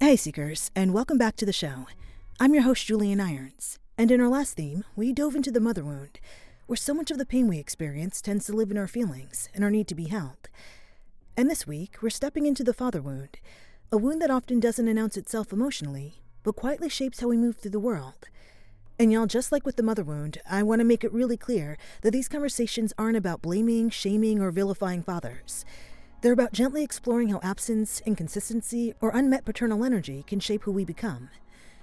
Hey Seekers, and welcome back to the show. I'm your host Julienne Irons, and in our last theme, we dove into the mother wound, where so much of the pain we experience tends to live in our feelings and our need to be held. And this week, we're stepping into the father wound, a wound that often doesn't announce itself emotionally, but quietly shapes how we move through the world. And y'all, just like with the mother wound, I want to make it really clear that these conversations aren't about blaming, shaming, or vilifying fathers. They're about gently exploring how absence, inconsistency, or unmet paternal energy can shape who we become,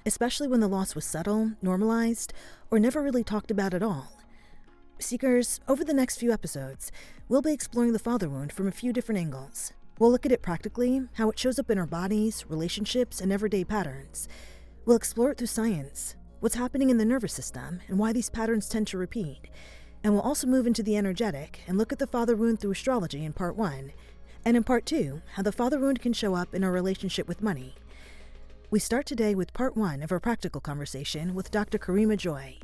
especially when the loss was subtle, normalized, or never really talked about at all. Seekers, over the next few episodes, we'll be exploring the father wound from a few different angles. We'll look at it practically, how it shows up in our bodies, relationships, and everyday patterns. We'll explore it through science, what's happening in the nervous system, and why these patterns tend to repeat. And we'll also move into the energetic and look at the father wound through astrology in part 1, and in part 2, how the father wound can show up in our relationship with money. We start today with part 1 of our practical conversation with Dr. Karima Joy,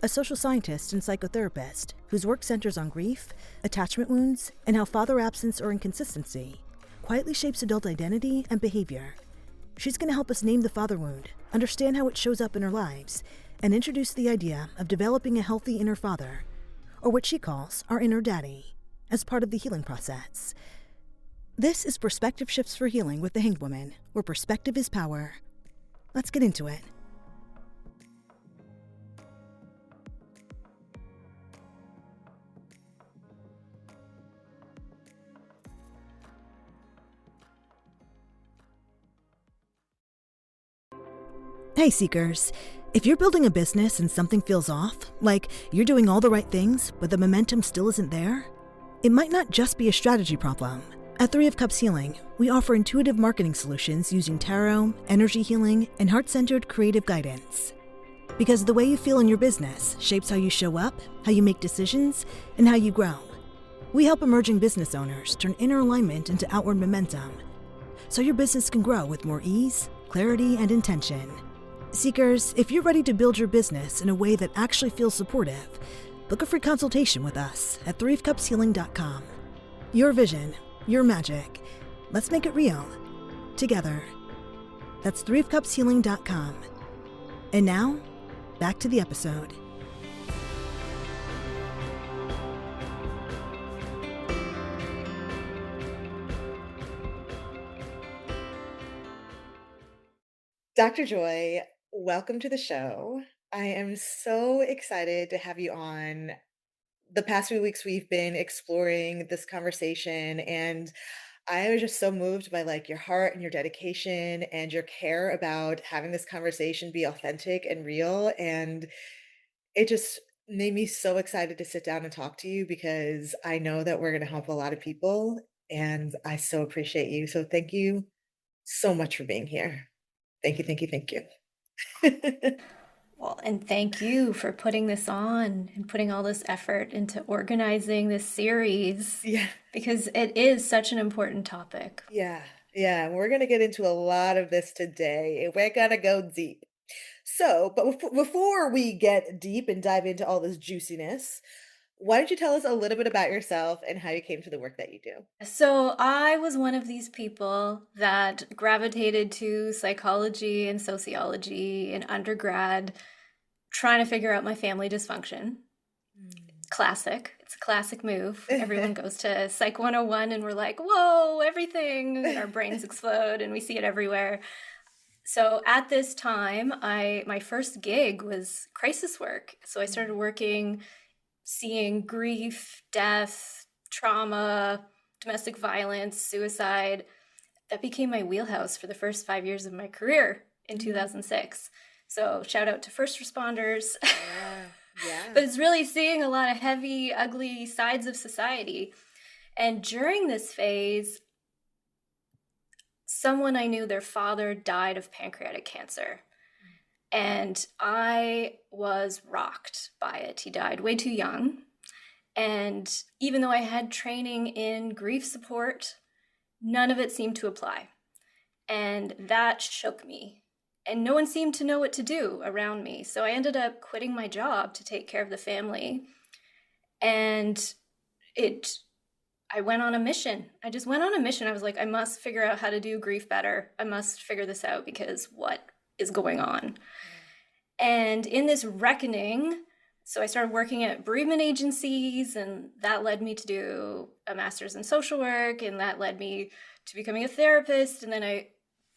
a social scientist and psychotherapist whose work centers on grief, attachment wounds, and how father absence or inconsistency quietly shapes adult identity and behavior. She's going to help us name the father wound, understand how it shows up in our lives, and introduce the idea of developing a healthy inner father, or what she calls our inner daddy, as part of the healing process. This is Perspective Shifts for Healing with the Hanged Woman, where perspective is power. Let's get into it. Hey Seekers, if you're building a business and something feels off, like you're doing all the right things, but the momentum still isn't there, it might not just be a strategy problem. At 3 of Cups Healing, we offer intuitive marketing solutions using tarot, energy healing, and heart-centered creative guidance. Because the way you feel in your business shapes how you show up, how you make decisions, and how you grow. We help emerging business owners turn inner alignment into outward momentum, so your business can grow with more ease, clarity, and intention. Seekers, if you're ready to build your business in a way that actually feels supportive, book a free consultation with us at 3ofcupshealing.com. Your vision, your magic. Let's make it real. Together. That's 3ofcupshealing.com. And now, back to the episode. Dr. Joy, welcome to the show. I am so excited to have you on. The past few weeks we've been exploring this conversation, and I was just so moved by your heart and your dedication and your care about having this conversation be authentic and real. And it just made me so excited to sit down and talk to you because I know that we're going to help a lot of people. And I so appreciate you. So thank you so much for being here. Thank you, thank you, thank you. Well, and thank you for putting this on and putting all this effort into organizing this series. Yeah. Because it is such an important topic. Yeah. We're going to get into a lot of this today. We're going to go deep. So, but before we get deep and dive into all this juiciness, why don't you tell us a little bit about yourself and how you came to the work that you do? So I was one of these people that gravitated to psychology and sociology in undergrad, trying to figure out my family dysfunction. Classic. It's a classic move. Everyone goes to Psych 101 and we're like, whoa, everything. And our brains explode and we see it everywhere. So at this time, my first gig was crisis work. So I started working, seeing grief, death, trauma, domestic violence, suicide. That became my wheelhouse for the first 5 years of my career in 2006. So shout out to first responders. Yeah. But it's really seeing a lot of heavy, ugly sides of society. And during this phase, someone I knew, their father died of pancreatic cancer. And I was rocked by it. He died way too young. And even though I had training in grief support, none of it seemed to apply. And that shook me. And no one seemed to know what to do around me. So I ended up quitting my job to take care of the family. And it I went on a mission. I just went on a mission. I was like, I must figure out how to do grief better. I must figure this out because what is going on? And in this reckoning, so I started working at bereavement agencies, and that led me to do a master's in social work, and that led me to becoming a therapist. And then I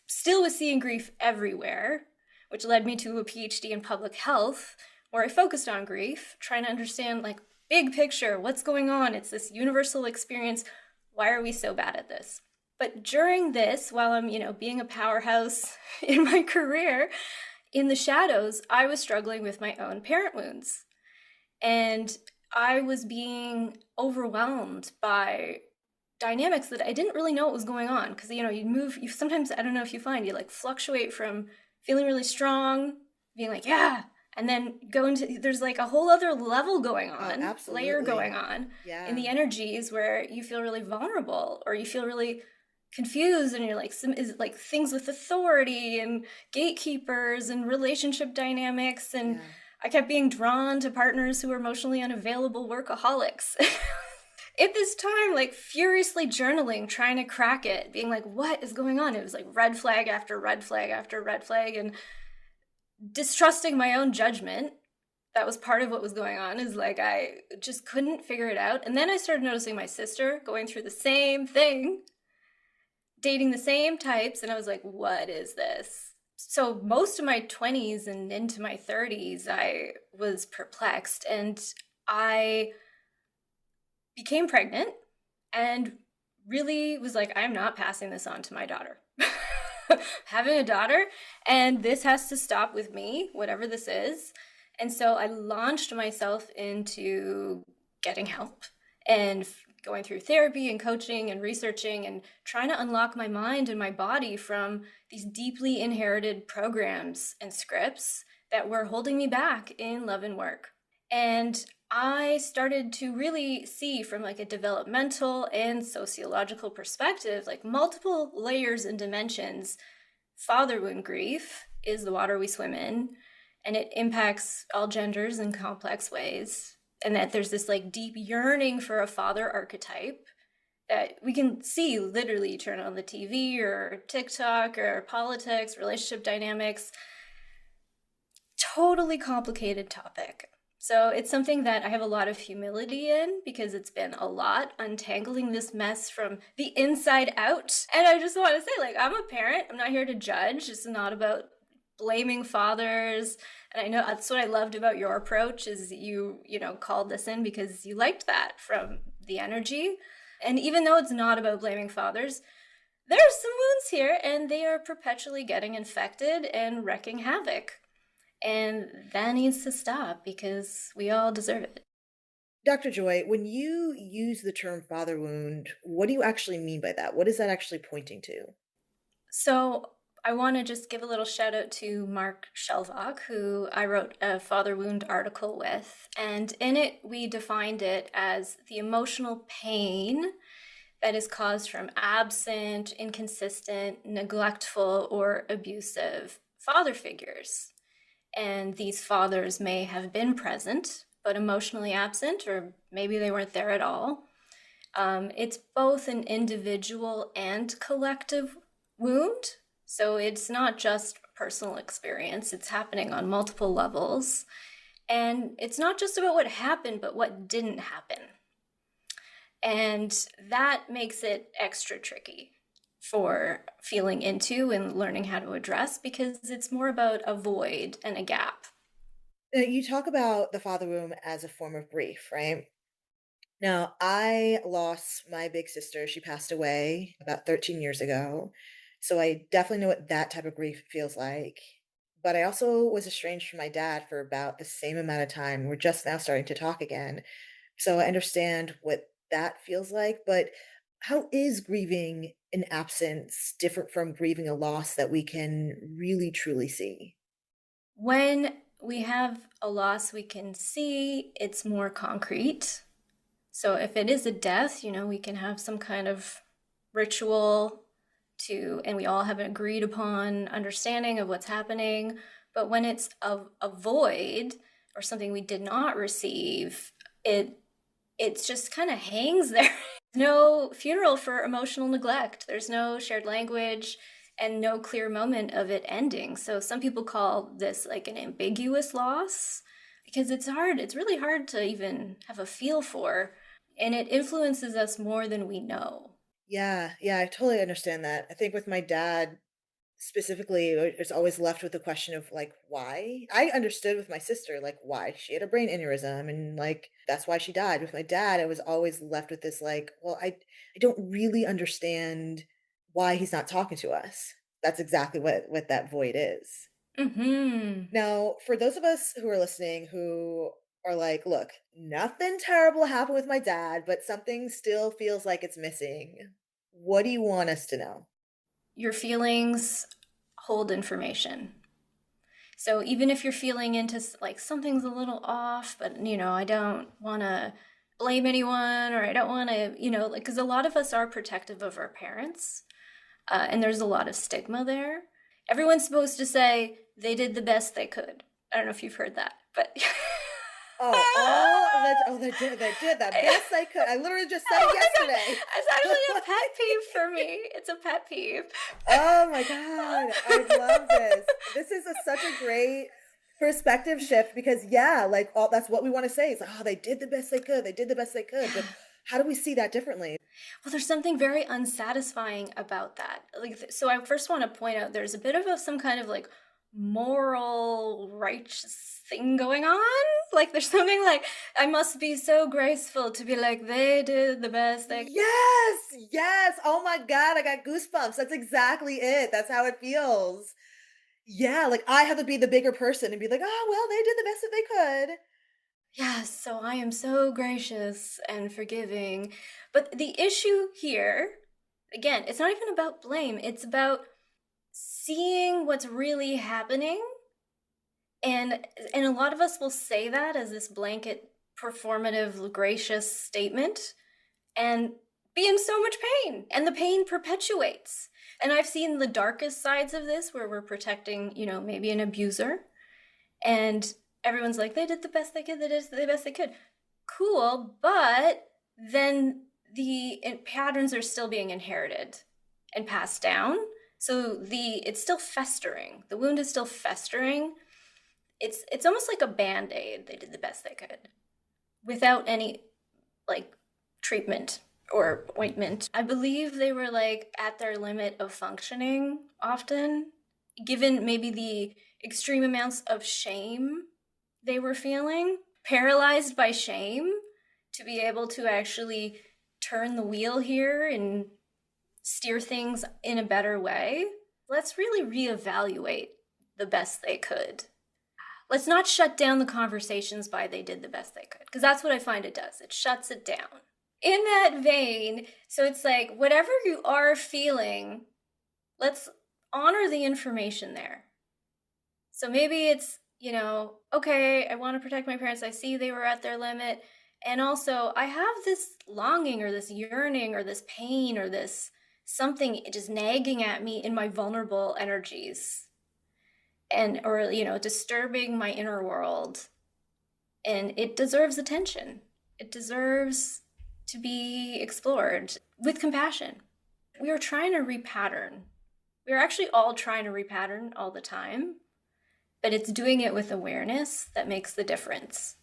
still was seeing grief everywhere, which led me to a PhD in public health, where I focused on grief, trying to understand, like, big picture, what's going on? It's this universal experience. Why are we so bad at this? But during this, while I'm, being a powerhouse in my career, in the shadows, I was struggling with my own parent wounds. And I was being overwhelmed by dynamics that I didn't really know what was going on. Because, you sometimes, I don't know if you find, you like fluctuate from feeling really strong, being like, yeah, and then go into, there's like a whole other level going on, layer going on in the energies where you feel really vulnerable or you feel really confused, and you're like, is like things with authority and gatekeepers and relationship dynamics. And I kept being drawn to partners who were emotionally unavailable workaholics. At this time, like furiously journaling, trying to crack it, being like, what is going on? It was like red flag after red flag after red flag, and distrusting my own judgment. That was part of what was going on, is like I just couldn't figure it out. And then I started noticing my sister going through the same thing, dating the same types, and I was like, what is this? So most of my 20s and into my 30s, I was perplexed, and I became pregnant and really was like, I'm not passing this on to my daughter. Having a daughter, and this has to stop with me, whatever this is. And so I launched myself into getting help and going through therapy and coaching and researching and trying to unlock my mind and my body from these deeply inherited programs and scripts that were holding me back in love and work. And I started to really see from like a developmental and sociological perspective, like multiple layers and dimensions. Father wound grief is the water we swim in, and it impacts all genders in complex ways. And that there's this like deep yearning for a father archetype that we can see literally. Turn on the TV or TikTok or politics, relationship dynamics. Totally complicated topic. So it's something that I have a lot of humility in, because it's been a lot untangling this mess from the inside out. And I just want to say, like, I'm a parent. I'm not here to judge. It's not about blaming fathers. And I know that's what I loved about your approach, is you called this in because you liked that from the energy. And even though it's not about blaming fathers, there are some wounds here, and they are perpetually getting infected and wreaking havoc. And that needs to stop, because we all deserve it. Dr. Joy, when you use the term father wound, what do you actually mean by that? What is that actually pointing to? So I want to just give a little shout out to Mark Shelvach, who I wrote a father wound article with. And in it, we defined it as the emotional pain that is caused from absent, inconsistent, neglectful, or abusive father figures. And these fathers may have been present, but emotionally absent, or maybe they weren't there at all. It's both an individual and collective wound. So it's not just personal experience. It's happening on multiple levels. And it's not just about what happened, but what didn't happen. And that makes it extra tricky for feeling into and learning how to address, because it's more about a void and a gap. You talk about the father wound as a form of grief, right? Now, I lost my big sister. She passed away about 13 years ago. So I definitely know what that type of grief feels like. But I also was estranged from my dad for about the same amount of time. We're just now starting to talk again. So I understand what that feels like. But how is grieving an absence different from grieving a loss that we can really truly see? When we have a loss we can see, it's more concrete. So if it is a death, we can have some kind of ritual and we all have an agreed upon understanding of what's happening. But when it's a void or something we did not receive, it's just kind of hangs there. No funeral for emotional neglect. There's no shared language and no clear moment of it ending. So some people call this like an ambiguous loss because it's hard. It's really hard to even have a feel for, and it influences us more than we know. Yeah, yeah, I totally understand that. I think with my dad specifically, it's always left with the question of like, why? I understood with my sister, like, why she had a brain aneurysm and like that's why she died. With my dad, I was always left with this, like, well, I don't really understand why he's not talking to us. That's exactly what that void is. Mm-hmm. Now, for those of us who are listening who are like, look, nothing terrible happened with my dad, but something still feels like it's missing. What do you want us to know? Your feelings hold information. So even if you're feeling into like something's a little off, but I don't want to blame anyone, or I don't want to, like, because a lot of us are protective of our parents, and there's a lot of stigma there. Everyone's supposed to say they did the best they could. I don't know if you've heard that, but They did the best they could. I literally just said it oh my God, yesterday. it's actually a pet peeve for me. It's a pet peeve. Oh my God. I love this. This is such a great perspective shift because yeah, like all that's what we want to say. It's like, oh, they did the best they could. They did the best they could. But how do we see that differently? Well, there's something very unsatisfying about that. Like, so I first want to point out there's a bit of some kind of like moral righteous thing going on. Like there's something like I must be so graceful to be like they did the best they. Yes, yes. Oh my God, I got goosebumps. That's exactly it. That's how it feels. Yeah, like I have to be the bigger person and be like, oh, well, they did the best that they could. Yes, so I am so gracious and forgiving. But the issue here, again, it's not even about blame. It's about seeing what's really happening. And a lot of us will say that as this blanket performative gracious statement and be in so much pain, and the pain perpetuates. And I've seen the darkest sides of this where we're protecting, maybe an abuser, and everyone's like, they did the best they could, they did the best they could. Cool, but then the patterns are still being inherited and passed down. So it's still festering. The wound is still festering. It's almost like a Band-Aid. They did the best they could without any like treatment or ointment. I believe they were like at their limit of functioning often, given maybe the extreme amounts of shame they were feeling, paralyzed by shame to be able to actually turn the wheel here and steer things in a better way. Let's really reevaluate the best they could. Let's not shut down the conversations by they did the best they could, because that's what I find it does. It shuts it down. In that vein, so it's like, whatever you are feeling, let's honor the information there. So maybe it's, okay, I want to protect my parents. I see they were at their limit. And also, I have this longing or this yearning or this pain or this something just nagging at me in my vulnerable energies, or disturbing my inner world, and it deserves attention. It deserves to be explored with compassion. We are trying to repattern. We're actually all trying to repattern all the time, but it's doing it with awareness that makes the difference.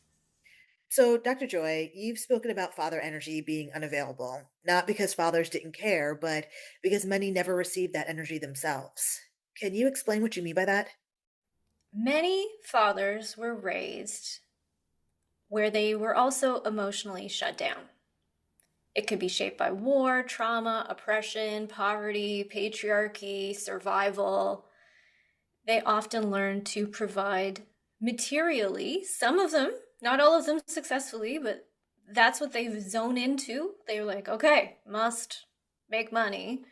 So, Dr. Joy, you've spoken about father energy being unavailable, not because fathers didn't care, but because many never received that energy themselves. Can you explain what you mean by that? Many fathers were raised where they were also emotionally shut down. It could be shaped by war, trauma, oppression, poverty, patriarchy, survival. They often learn to provide materially, some of them, not all of them successfully, but that's what they zone into. They're like, okay, must make money.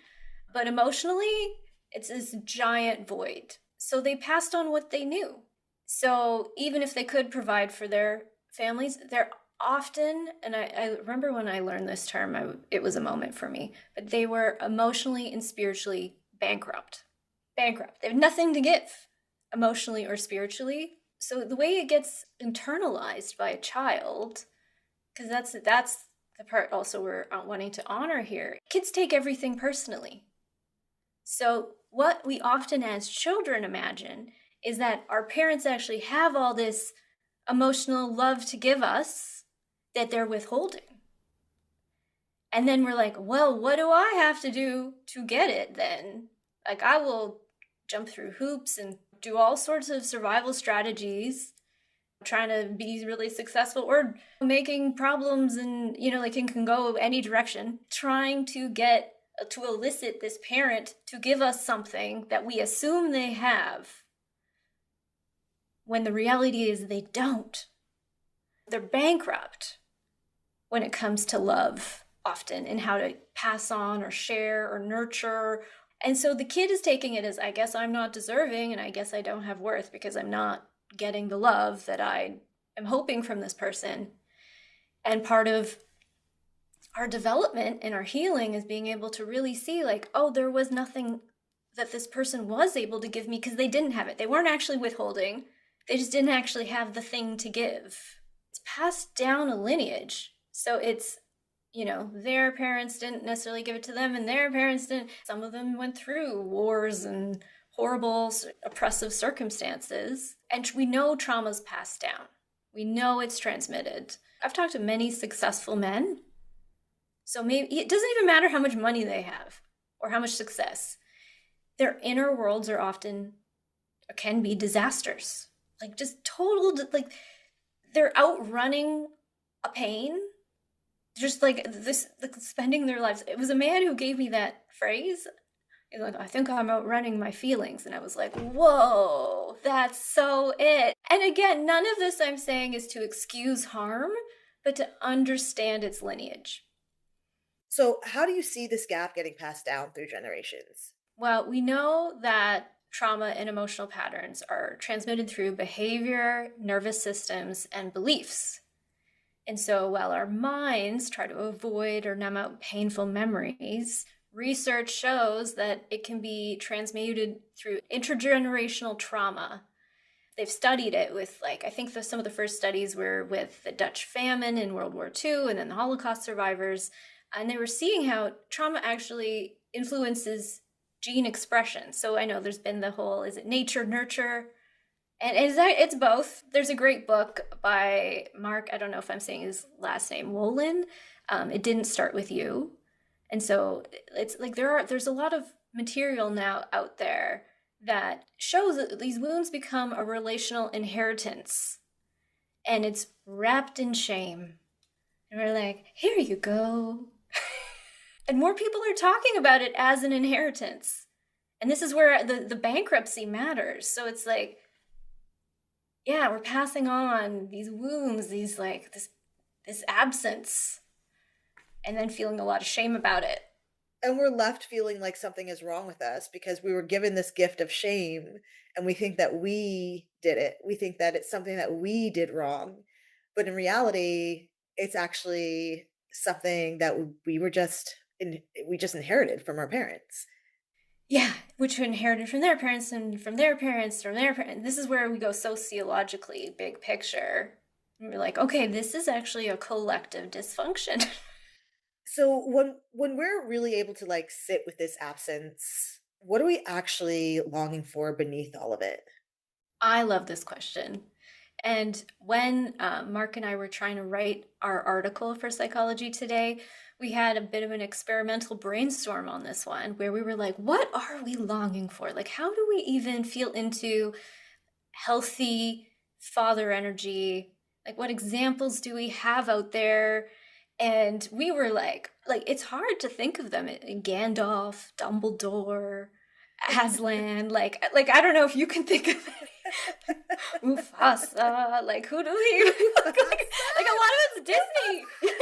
But emotionally, it's this giant void. So they passed on what they knew. So even if they could provide for their families, they're often, and I remember when I learned this term, it was a moment for me, but they were emotionally and spiritually bankrupt. Bankrupt. They have nothing to give emotionally or spiritually. So the way it gets internalized by a child, because that's the part also we're wanting to honor here. Kids take everything personally. So what we often as children imagine is that our parents actually have all this emotional love to give us that they're withholding. And then we're like, well, what do I have to do to get it then? Like, I will jump through hoops and do all sorts of survival strategies, trying to be really successful or making problems, and, like, it can go any direction, trying to get to elicit this parent to give us something that we assume they have, when the reality is they don't. They're bankrupt when it comes to love, often, and how to pass on or share or nurture. And so the kid is taking it as, I guess I'm not deserving, and I guess I don't have worth because I'm not getting the love that I am hoping from this person. And part of our development and our healing is being able to really see, like, oh, there was nothing that this person was able to give me because they didn't have it. They weren't actually withholding. They just didn't actually have the thing to give. It's passed down a lineage. So it's, their parents didn't necessarily give it to them, and their parents didn't. Some of them went through wars and horrible, oppressive circumstances. And we know trauma's passed down. We know it's transmitted. I've talked to many successful men. So maybe it doesn't even matter how much money they have or how much success. Their inner worlds are often, or can be, disasters. Like, just total, like, they're outrunning a pain. Just like this, like, spending their lives. It was a man who gave me that phrase. He's like, I think I'm outrunning my feelings. And I was like, whoa, that's so it. And again, none of this I'm saying is to excuse harm, but to understand its lineage. So how do you see this gap getting passed down through generations? Well, we know that trauma and emotional patterns are transmitted through behavior, nervous systems, and beliefs. And so while our minds try to avoid or numb out painful memories, research shows that it can be transmuted through intergenerational trauma. They've studied it with, like, I think some of the first studies were with the Dutch famine in World War II and then the Holocaust survivors. And they were seeing how trauma actually influences gene expression. So I know there's been the whole, is it nature, nurture? And it's both. There's a great book by Mark, I don't know if I'm saying his last name, Wolin. It Didn't Start With You. And so it's like there's a lot of material now out there that shows that these wounds become a relational inheritance. And it's wrapped in shame. And we're like, here you go. And more people are talking about it as an inheritance. And this is where the bankruptcy matters. So it's like, yeah, we're passing on these wounds, these, like, this absence, and then feeling a lot of shame about it. And we're left feeling like something is wrong with us because we were given this gift of shame, and we think that we did it. We think that it's something that we did wrong. But in reality, it's actually something that we just inherited from our parents. Yeah, which we inherited from their parents and from their parents, from their parents. This is where we go sociologically, big picture. And we're like, okay, this is actually a collective dysfunction. So when we're really able to, like, sit with this absence, what are we actually longing for beneath all of it? I love this question. And when Mark and I were trying to write our article for Psychology Today, we had a bit of an experimental brainstorm on this one where we were like, what are we longing for? Like, how do we even feel into healthy father energy? Like, what examples do we have out there? And we were like, it's hard to think of them. Gandalf, Dumbledore, Aslan, like I don't know if you can think of any. Mufasa, like, who do we like a lot of it's Disney. Yeah.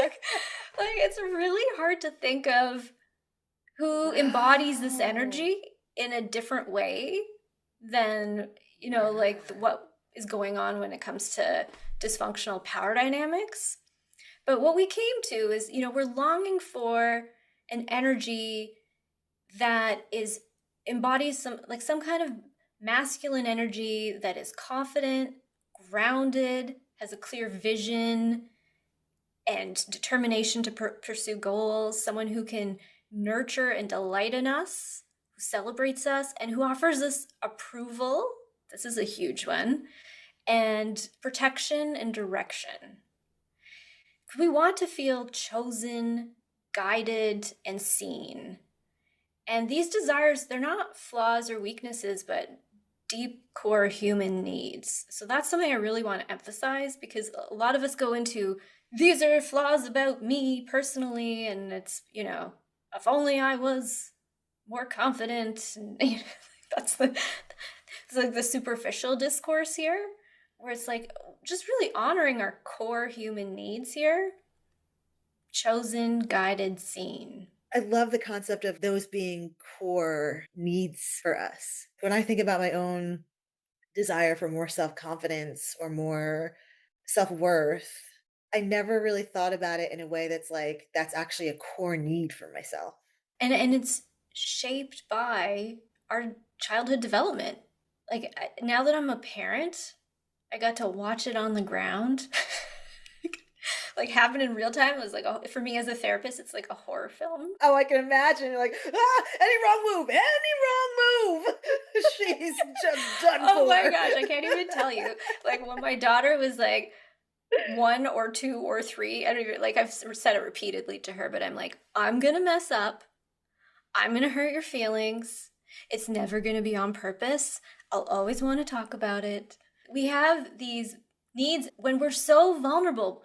like it's really hard to think of who embodies this energy in a different way than, what is going on when it comes to dysfunctional power dynamics. But what we came to is, we're longing for an energy that embodies some kind of masculine energy that is confident, grounded, has a clear vision, and determination to pursue goals, someone who can nurture and delight in us, who celebrates us, and who offers us approval. This is a huge one. And protection and direction. We want to feel chosen, guided, and seen. And these desires, they're not flaws or weaknesses, but deep core human needs. So that's something I really want to emphasize, because a lot of us go into, these are flaws about me personally, and it's, if only I was more confident. And, that's it's like the superficial discourse here, where it's like just really honoring our core human needs here. Chosen, guided, seen. I love the concept of those being core needs for us. When I think about my own desire for more self-confidence or more self-worth, I never really thought about it in a way that's like, that's actually a core need for myself. And it's shaped by our childhood development. Like, now that I'm a parent, I got to watch it on the ground. Like, happen in real time. It was like, for me as a therapist, it's like a horror film. Oh, I can imagine. Like, any wrong move. She's just done Oh for. my gosh, I can't even tell you. Like, when my daughter was like 1 or 2 or 3, I don't even, like, I've said it repeatedly to her, but I'm like, I'm gonna mess up. I'm gonna hurt your feelings. It's never gonna be on purpose. I'll always want to talk about it. We have these needs when we're so vulnerable,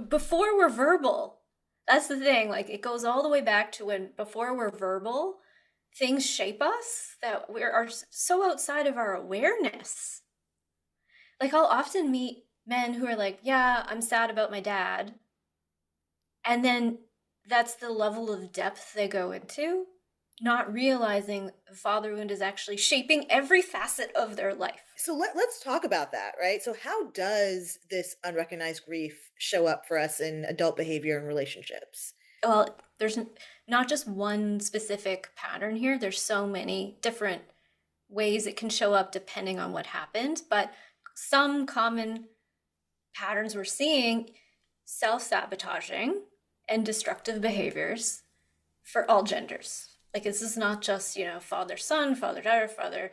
before we're verbal. That's the thing. Like, it goes all the way back to when, before we're verbal, things shape us that are so outside of our awareness. Like, I'll often meet men who are like, yeah, I'm sad about my dad. And then that's the level of depth they go into, not realizing the father wound is actually shaping every facet of their life. So let's talk about that, right? So how does this unrecognized grief show up for us in adult behavior and relationships? Well, there's not just one specific pattern here. There's so many different ways it can show up depending on what happened. But some common patterns we're seeing: self-sabotaging and destructive behaviors for all genders. Like, this is not just, father-son, father-daughter, father,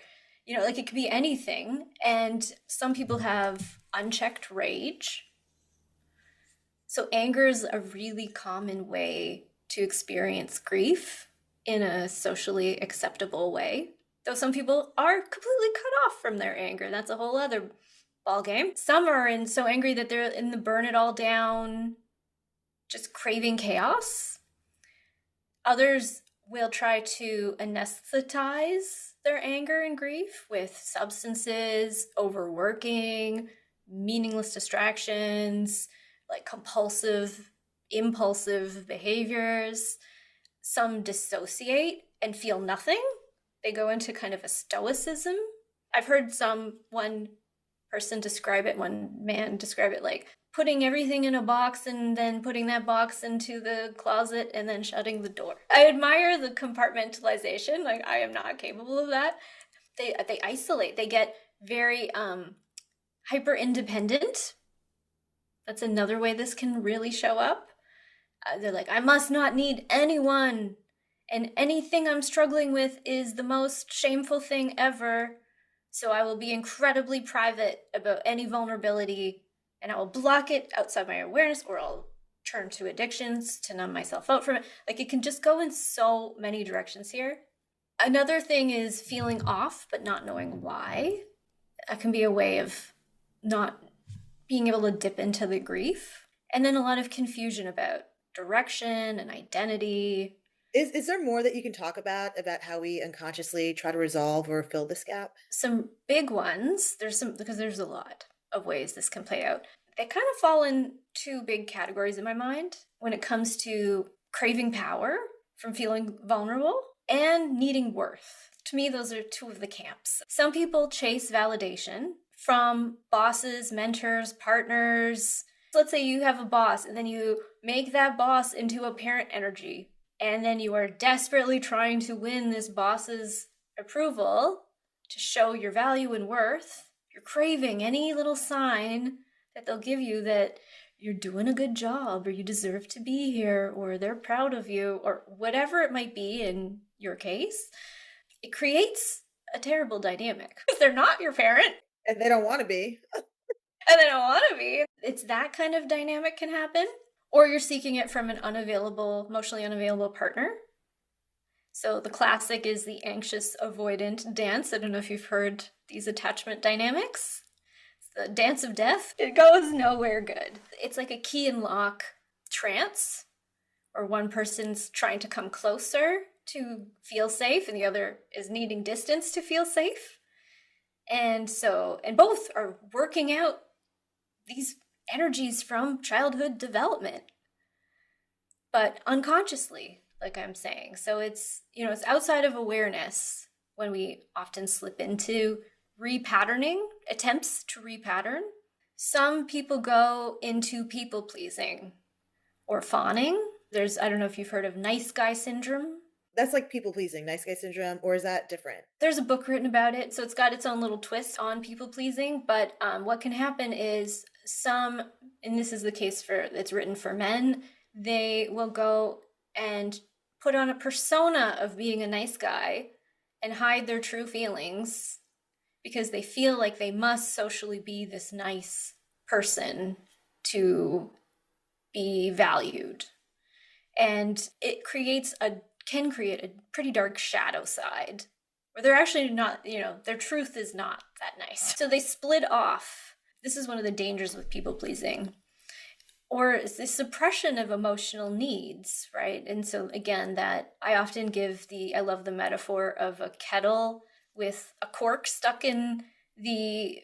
like, it could be anything. And some people have unchecked rage. So anger is a really common way to experience grief in a socially acceptable way. Though some people are completely cut off from their anger. That's a whole other ballgame. Some are so angry that they're in the burn it all down, just craving chaos. Others will try to anesthetize their anger and grief with substances, overworking, meaningless distractions, like compulsive, impulsive behaviors. Some dissociate and feel nothing. They go into kind of a stoicism. I've heard one man describe it like putting everything in a box and then putting that box into the closet and then shutting the door. I admire the compartmentalization. Like, I am not capable of that. They isolate. They get very hyper independent. That's another way this can really show up. They're like, I must not need anyone, and anything I'm struggling with is the most shameful thing ever. So I will be incredibly private about any vulnerability, and I will block it outside my awareness, or I'll turn to addictions to numb myself out from it. Like, it can just go in so many directions here. Another thing is feeling off, but not knowing why. That can be a way of not being able to dip into the grief. And then a lot of confusion about direction and identity. Is there more that you can talk about how we unconsciously try to resolve or fill this gap? Some big ones, because there's a lot of ways this can play out. They kind of fall in 2 big categories in my mind when it comes to craving power from feeling vulnerable and needing worth. To me, those are 2 of the camps. Some people chase validation from bosses, mentors, partners. Let's say you have a boss and then you make that boss into a parent energy, and then you are desperately trying to win this boss's approval to show your value and worth. You're craving any little sign that they'll give you that you're doing a good job, or you deserve to be here, or they're proud of you, or whatever it might be in your case, it creates a terrible dynamic because they're not your parent And they don't want to be. and they don't want to be. It's that kind of dynamic can happen. Or you're seeking it from an emotionally unavailable partner. So the classic is the anxious-avoidant dance. I don't know if you've heard these attachment dynamics. It's the dance of death. It goes nowhere good. It's like a key and lock trance, or one person's trying to come closer to feel safe and the other is needing distance to feel safe. And both are working out these energies from childhood development, but unconsciously, like I'm saying. So it's outside of awareness when we often slip into repatterning, attempts to repattern. Some people go into people pleasing or fawning. I don't know if you've heard of nice guy syndrome. That's like people pleasing, nice guy syndrome, or is that different? There's a book written about it, so it's got its own little twist on people pleasing. But what can happen is and this is the case it's written for men, they will go and put on a persona of being a nice guy and hide their true feelings because they feel like they must socially be this nice person to be valued. And it can create a pretty dark shadow side where they're actually not, their truth is not that nice. So they split off. This is one of the dangers with people pleasing, or is the suppression of emotional needs, right? And so again, that I often I love the metaphor of a kettle with a cork stuck in the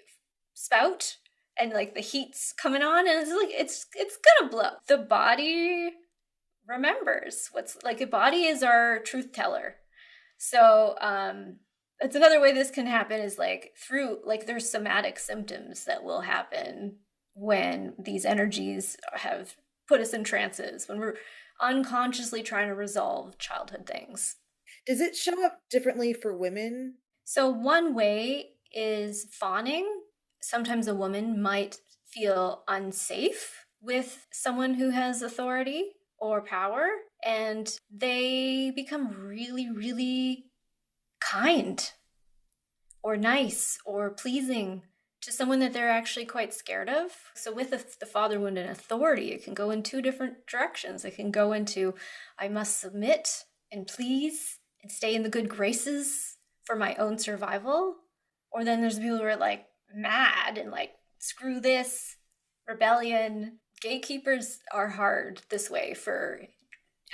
spout and like the heat's coming on and it's gonna blow. The body remembers the body is our truth teller. So it's another way this can happen is there's somatic symptoms that will happen when these energies have put us in trances, when we're unconsciously trying to resolve childhood things. Does it show up differently for women? So one way is fawning. Sometimes a woman might feel unsafe with someone who has authority or power, and they become really, really kind or nice or pleasing to someone that they're actually quite scared of. So with the father wound and authority, it can go in two different directions. It can go into, I must submit and please and stay in the good graces for my own survival. Or then there's people who are like mad and like, screw this, rebellion. Gatekeepers are hard this way for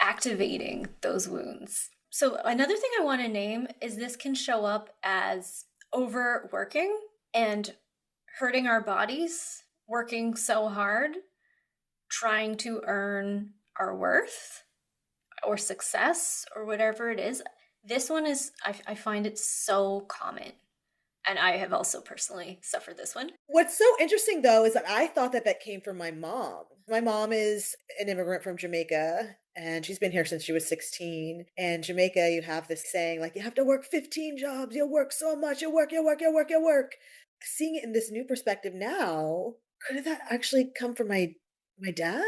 activating those wounds. So another thing I want to name is this can show up as overworking and hurting our bodies, working so hard, trying to earn our worth or success or whatever it is. This one is, I find it so common. And I have also personally suffered this one. What's so interesting though is that I thought that came from my mom. My mom is an immigrant from Jamaica and she's been here since she was 16. And Jamaica, you have this saying like, you have to work 15 jobs, you'll work so much, you'll work, you'll work, you'll work, you'll work. Seeing it in this new perspective now, could that actually come from my dad?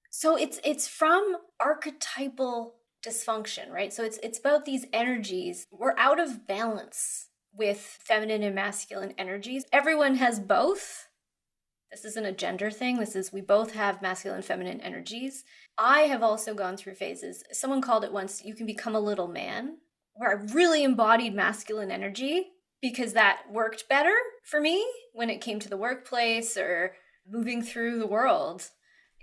So it's from archetypal dysfunction, right? So it's about these energies. We're out of balance with feminine and masculine energies. Everyone has both. This isn't a gender thing. We both have masculine and feminine energies. I have also gone through phases. Someone called it once, you can become a little man, where I really embodied masculine energy because that worked better for me when it came to the workplace or moving through the world.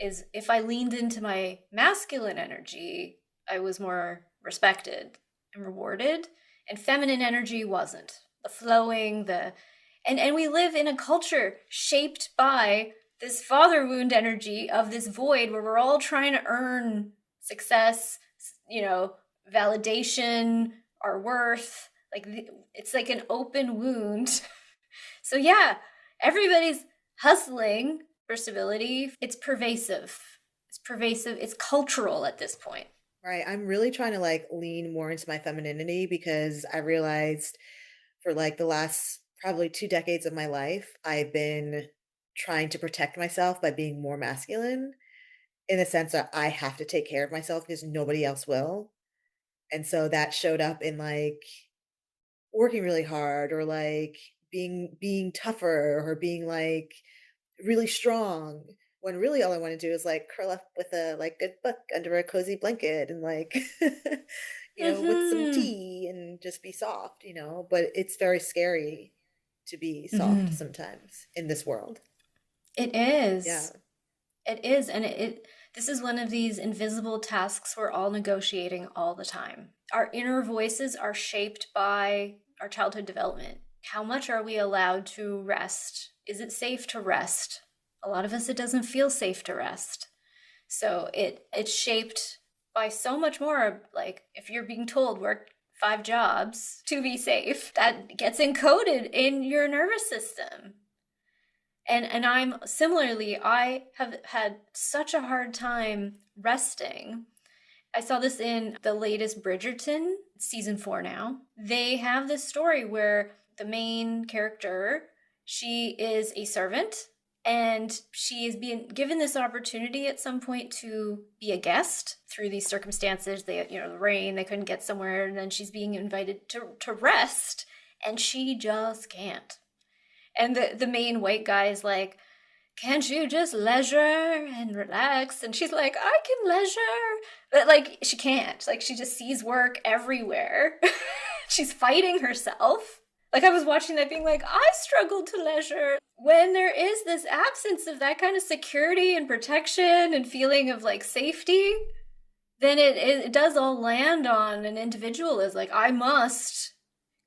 Is if I leaned into my masculine energy, I was more respected and rewarded. And feminine energy wasn't. The flowing, and we live in a culture shaped by this father wound energy of this void where we're all trying to earn success, validation, our worth. It's like an open wound. So yeah, everybody's hustling for stability. It's pervasive. It's cultural at this point. Right. I'm really trying to lean more into my femininity because I realized for the last probably 2 decades of my life, I've been trying to protect myself by being more masculine in the sense that I have to take care of myself because nobody else will. And so that showed up in like working really hard or like being tougher or being like really strong when really all I want to do is like curl up with a like good book under a cozy blanket and like with some Mm-hmm. tea and just be soft, but it's very scary to be soft Mm-hmm. sometimes in this world. It Yeah. is. It is. And this is one of these invisible tasks we're all negotiating all the time. Our inner voices are shaped by our childhood development. How much are we allowed to rest? Is it safe to rest? A lot of us, it doesn't feel safe to rest. So it's shaped by so much more. Like if you're being told work 5 jobs to be safe, that gets encoded in your nervous system. And I'm similarly, I have had such a hard time resting. I saw this in the latest Bridgerton, season 4 now. They have this story where the main character, she is a servant and she is being given this opportunity at some point to be a guest through these circumstances. They, the rain, they couldn't get somewhere, and then she's being invited to rest, and she just can't. And the main white guy is like, can't you just leisure and relax? And she's like, I can leisure. But like, she can't. Like, she just sees work everywhere. She's fighting herself. Like, I was watching that being like, I struggle to leisure. When there is this absence of that kind of security and protection and feeling of like safety, then it does all land on an individual as like, I must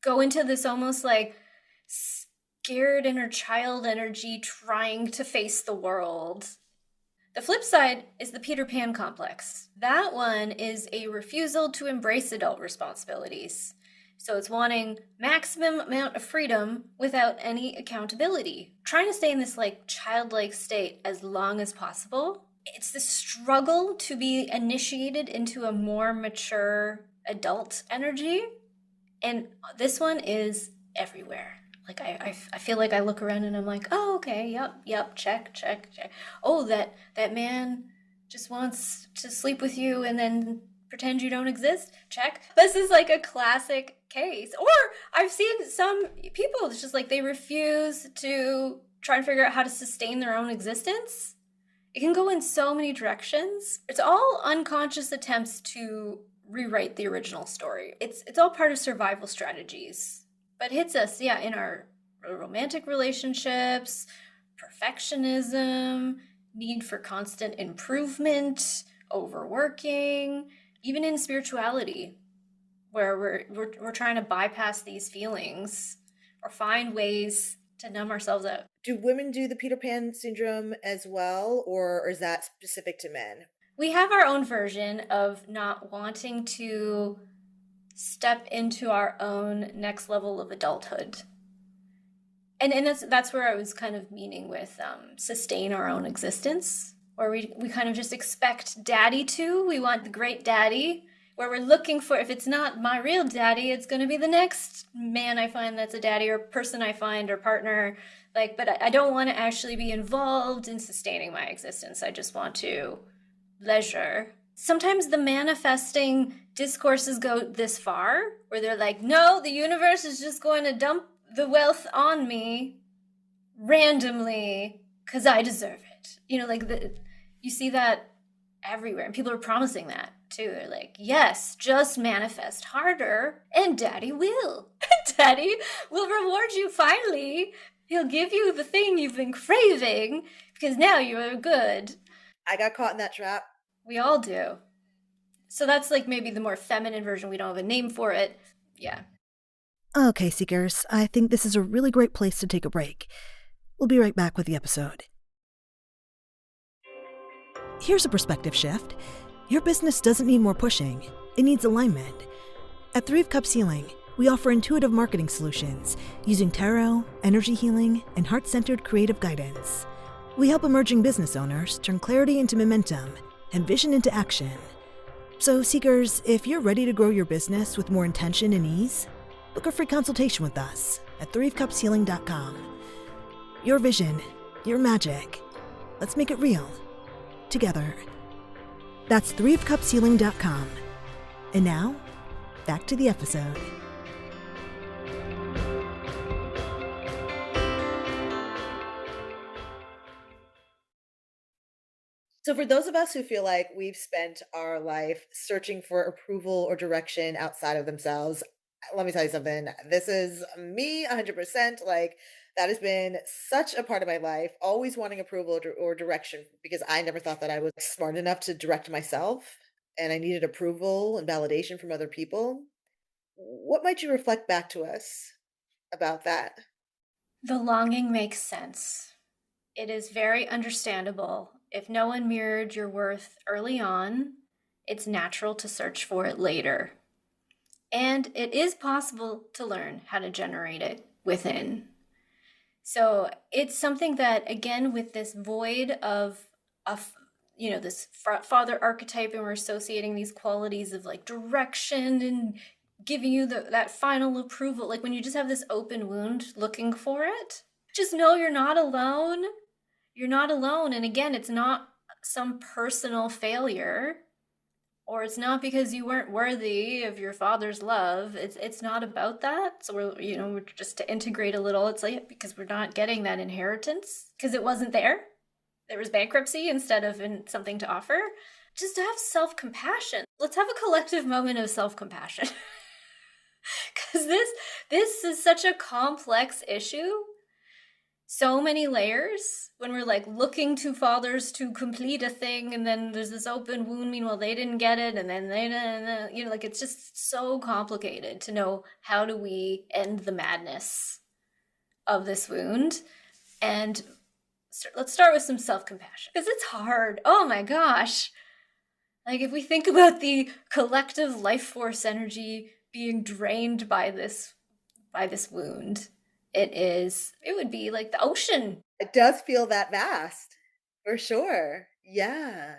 go into this almost like scared inner child energy trying to face the world. The flip side is the Peter Pan complex. That one is a refusal to embrace adult responsibilities. So it's wanting maximum amount of freedom without any accountability. Trying to stay in this like childlike state as long as possible. It's the struggle to be initiated into a more mature adult energy. And this one is everywhere. Like I feel like I look around and I'm like, oh, okay, yep, check. Oh, that man just wants to sleep with you and then pretend you don't exist. Check. This is like a classic case. Or I've seen some people, it's just like they refuse to try and figure out how to sustain their own existence. It can go in so many directions. It's all unconscious attempts to rewrite the original story. It's all part of survival strategies. But hits us, in our romantic relationships, perfectionism, need for constant improvement, overworking, even in spirituality, where we're trying to bypass these feelings or find ways to numb ourselves out. Do women do the Peter Pan syndrome as well, or is that specific to men? We have our own version of not wanting to step into our own next level of adulthood. And that's where I was kind of meaning with sustain our own existence, where we kind of just expect daddy to. We want the great daddy, where we're looking for, if it's not my real daddy, it's going to be the next man I find that's a daddy, or person I find, or partner. But I don't want to actually be involved in sustaining my existence. I just want to leisure. Sometimes the manifesting discourses go this far, where they're like, no, the universe is just going to dump the wealth on me randomly because I deserve it. You see that everywhere, and people are promising that too. They're like, yes, just manifest harder and daddy will. Daddy will reward you finally. He'll give you the thing you've been craving because now you are good. I got caught in that trap. We all do. So that's like maybe the more feminine version. We don't have a name for it. Yeah. Okay, Seekers, I think this is a really great place to take a break. We'll be right back with the episode. Here's a perspective shift. Your business doesn't need more pushing. It needs alignment. At 3 of Cups Healing, we offer intuitive marketing solutions using tarot, energy healing, and heart-centered creative guidance. We help emerging business owners turn clarity into momentum and vision into action. So, Seekers, if you're ready to grow your business with more intention and ease, book a free consultation with us at 3ofcupshealing.com. Your vision, your magic. Let's make it real. Together. That's threeofcupshealing.com. And now, back to the episode. So for those of us who feel like we've spent our life searching for approval or direction outside of themselves, let me tell you something. This is me 100%. Like, that has been such a part of my life, always wanting approval or direction, because I never thought that I was smart enough to direct myself, and I needed approval and validation from other people. What might you reflect back to us about that? The longing makes sense. It is very understandable. If no one mirrored your worth early on, it's natural to search for it later. And it is possible to learn how to generate it within. So it's something that, again, with this void of this father archetype, and we're associating these qualities of like direction and giving you that final approval. Like when you just have this open wound looking for it, just know you're not alone. You're not alone. And again, it's not some personal failure, or it's not because you weren't worthy of your father's love. It's not about that. So we're just to integrate a little. It's like because we're not getting that inheritance because it wasn't there. There was bankruptcy instead of something to offer. Just to have self-compassion. Let's have a collective moment of self-compassion. Because this is such a complex issue. So many layers when we're like looking to fathers to complete a thing, and then there's this open wound. Meanwhile, they didn't get it, and then they like it's just so complicated to know how do we end the madness of this wound. And let's start with some self-compassion because it's hard. Oh my gosh. Like if we think about the collective life force energy being drained by this wound, it would be like the ocean. It does feel that vast, for sure. Yeah.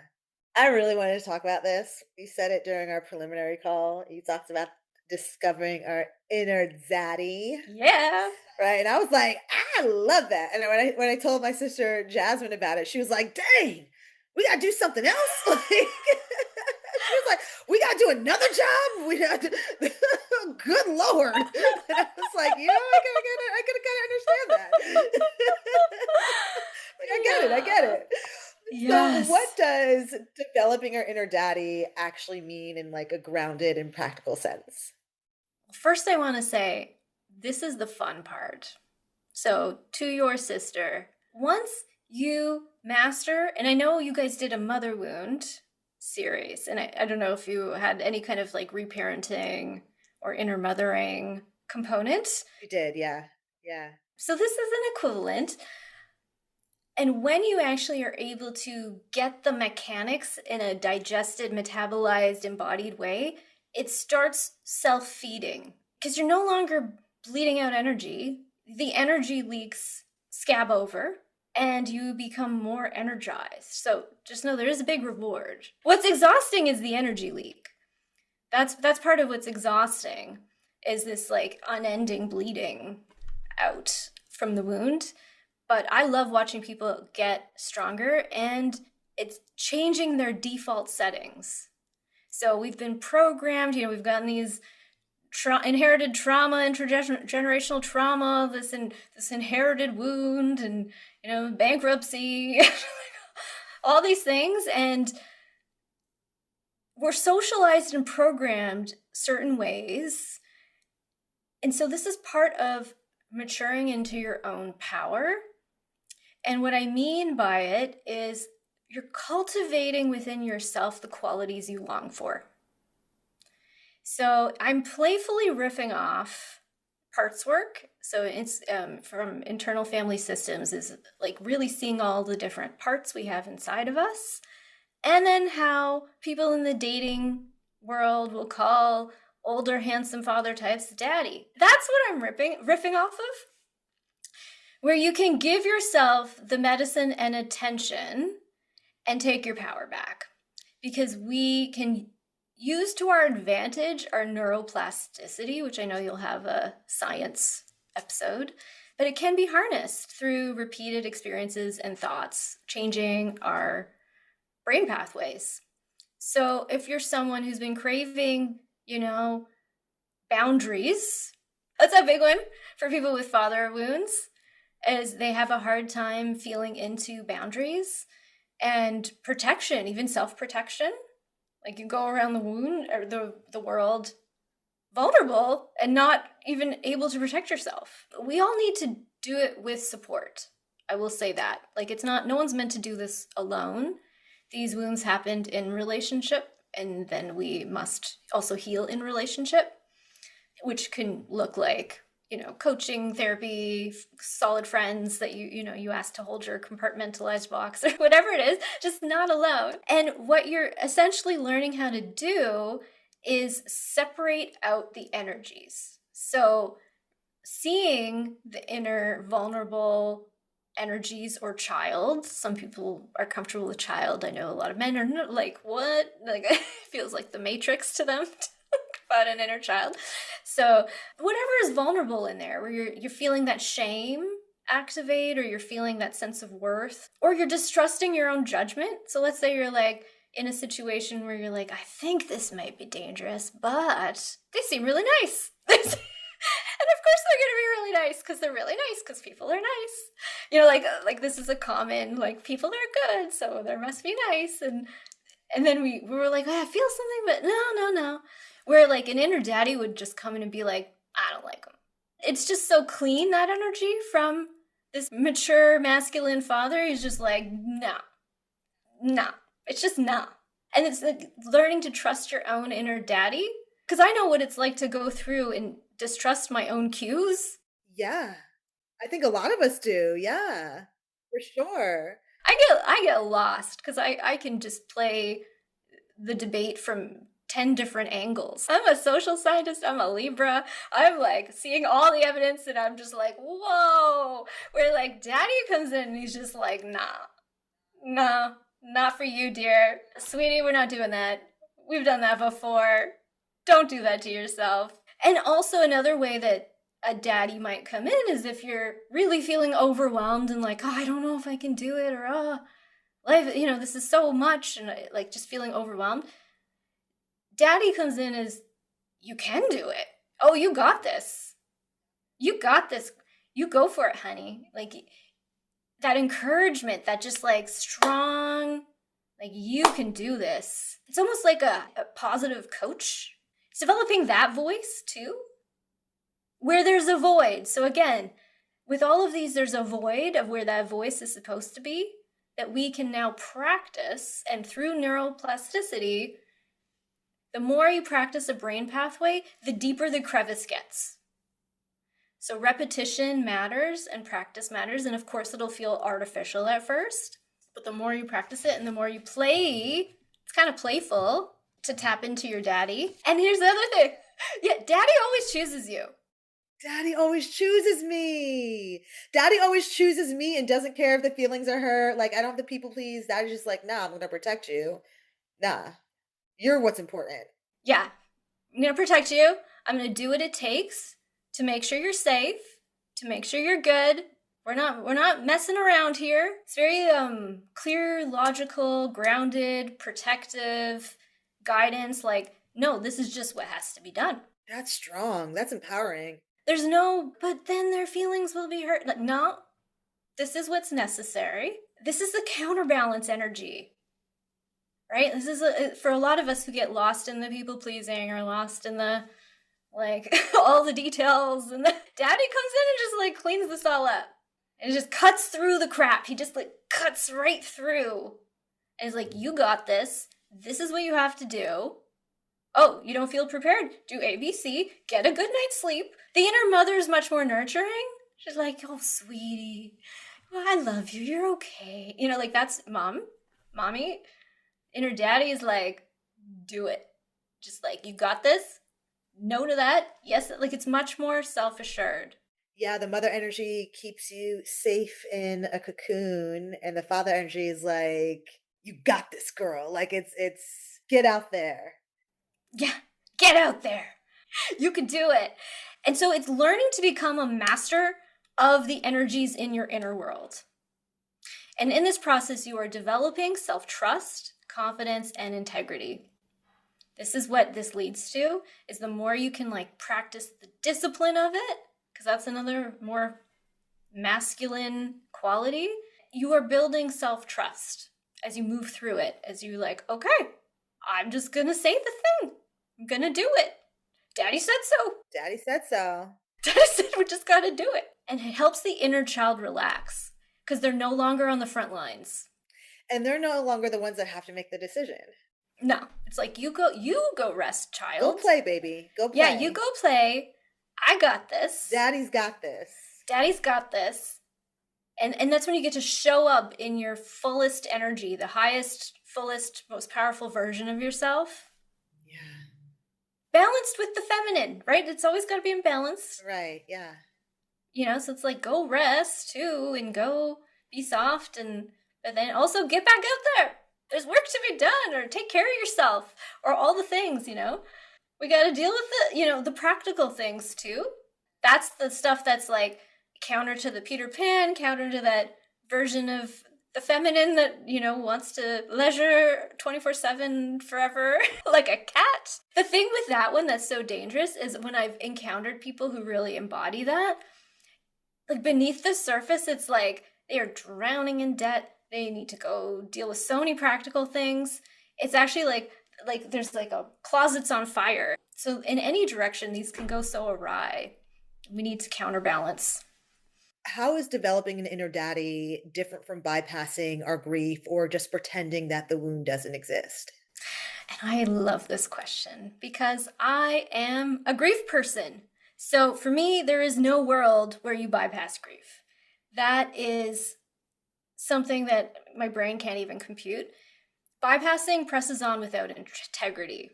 I really wanted to talk about this. You said it during our preliminary call. You talked about discovering our inner zaddy. Yeah. Right. And I was like, I love that. And when I told my sister Jasmine about it, she was like, dang, we got to do something else. Like, she was like, we got to do another job. We got to, good Lord. And I was like, I gotta understand that. Like, I get it. Yes. So what does developing our inner daddy actually mean in like a grounded and practical sense? First, I want to say, this is the fun part. So to your sister, once you master, and I know you guys did a mother wound series, and I don't know if you had any kind of like reparenting or inner mothering component. You did, yeah. So this is an equivalent. And when you actually are able to get the mechanics in a digested, metabolized, embodied way, it starts self-feeding because you're no longer bleeding out energy. The energy leaks scab over and you become more energized. So just know there is a big reward. What's exhausting is the energy leak. That's part of what's exhausting is this like unending bleeding out from the wound. But I love watching people get stronger, and it's changing their default settings. So we've been programmed, we've gotten these inherited trauma, intergenerational trauma, this inherited wound, and bankruptcy, all these things, and we're socialized and programmed certain ways. And so this is part of maturing into your own power. And what I mean by it is you're cultivating within yourself the qualities you long for. So I'm playfully riffing off parts work. So it's from internal family systems is like really seeing all the different parts we have inside of us. And then how people in the dating world will call older, handsome father types daddy. That's what I'm riffing off of. Where you can give yourself the medicine and attention and take your power back. Because we can use to our advantage our neuroplasticity, which I know you'll have a science episode. But it can be harnessed through repeated experiences and thoughts, changing our brain pathways. So if you're someone who's been craving, boundaries, that's a big one for people with father wounds, is they have a hard time feeling into boundaries and protection, even self-protection. Like you go around the wound or the world vulnerable and not even able to protect yourself. We all need to do it with support. I will say that. Like no one's meant to do this alone. These wounds happened in relationship, and then we must also heal in relationship, which can look like, coaching, therapy, solid friends that you ask to hold your compartmentalized box or whatever it is, just not alone. And what you're essentially learning how to do is separate out the energies. So seeing the inner vulnerable energies or child. Some people are comfortable with child. I know a lot of men are not like, what? Like it feels like the Matrix to them to talk about an inner child. So whatever is vulnerable in there, where you're feeling that shame activate, or you're feeling that sense of worth, or you're distrusting your own judgment. So let's say you're like in a situation where you're like, I think this might be dangerous, but they seem really nice. And of course they're going to be really nice because they're really nice because people are nice. Like this is a common, like people are good, so there must be nice. And then we were like, I feel something, but no. Where like an inner daddy would just come in and be like, I don't like them. It's just so clean, that energy from this mature masculine father. He's just like, no. It's just no. And it's like learning to trust your own inner daddy. Because I know what it's like to go through and distrust my own cues. Yeah. I think a lot of us do. Yeah, for sure. I get lost because I can just play the debate from 10 different angles. I'm a social scientist. I'm a Libra. I'm like seeing all the evidence and I'm just like, whoa. Where like daddy comes in and he's just like, nah, not for you, dear. Sweetie, we're not doing that. We've done that before. Don't do that to yourself. And also another way that a daddy might come in is if you're really feeling overwhelmed and like, I don't know if I can do it, or life, this is so much, and like just feeling overwhelmed. Daddy comes in as, you can do it. Oh, you got this. You got this. You go for it, honey. Like that encouragement, that just like strong, like you can do this. It's almost like a positive coach. It's developing that voice too, where there's a void. So again, with all of these, there's a void of where that voice is supposed to be that we can now practice. And through neuroplasticity, the more you practice a brain pathway, the deeper the crevice gets. So repetition matters and practice matters. And of course, it'll feel artificial at first. But the more you practice it and the more you play, it's kind of playful to tap into your daddy. And here's the other thing. Yeah, daddy always chooses you. Daddy always chooses me. Daddy always chooses me and doesn't care if the feelings are hurt. Like, I don't have to people please. Daddy's just like, nah, I'm going to protect you. Nah, you're what's important. Yeah, I'm going to protect you. I'm going to do what it takes to make sure you're safe, to make sure you're good. We're not messing around here. It's very clear, logical, grounded, protective guidance. Like, no, this is just what has to be done. That's strong. That's empowering. There's no, but then their feelings will be hurt. Like, no, this is what's necessary. This is the counterbalance energy, right? This is for a lot of us who get lost in the people pleasing or lost in the, like, all the details. And the daddy comes in and just like cleans this all up. And it just cuts through the crap. He just like cuts right through. And he's like, you got this. This is what you have to do. Oh, you don't feel prepared? Do ABC. Get a good night's sleep. The inner mother is much more nurturing. She's like, oh, sweetie, I love you. You're okay. Like that's mommy. Inner daddy is like, do it. Just like, you got this. No to that. Yes. Like it's much more self-assured. Yeah, the mother energy keeps you safe in a cocoon, and the father energy is like, you got this, girl. Like it's get out there. Yeah, get out there. You can do it. And so it's learning to become a master of the energies in your inner world. And in this process, you are developing self-trust, confidence, and integrity. This is what this leads to, is the more you can like practice the discipline of it, because that's another more masculine quality, you are building self-trust as you move through it, as you like, okay, I'm just going to say the thing. I'm going to do it. Daddy said so. Daddy said so. Daddy said we just got to do it. And it helps the inner child relax because they're no longer on the front lines. And they're no longer the ones that have to make the decision. No, it's like, you go rest, child. Go play, baby. Go play. Yeah, you go play. I got this. Daddy's got this. Daddy's got this. And that's when you get to show up in your fullest energy, the highest, fullest, most powerful version of yourself. Yeah. Balanced with the feminine, right? It's always got to be in balance. Right, yeah. You know, so it's like, go rest too, and go be soft, but then also get back out there. There's work to be done, or take care of yourself, or all the things, you know. We got to deal with the practical things too. That's the stuff that's like counter to the Peter Pan, counter to that version of the feminine that, wants to leisure 24/7 forever, like a cat. The thing with that one that's so dangerous is when I've encountered people who really embody that, like beneath the surface, it's like they are drowning in debt. They need to go deal with so many practical things. It's actually like there's like a closet's on fire. So in any direction, these can go so awry. We need to counterbalance. How is developing an inner daddy different from bypassing our grief or just pretending that the wound doesn't exist? And I love this question because I am a grief person. So for me, there is no world where you bypass grief. That is something that my brain can't even compute. Bypassing presses on without integrity.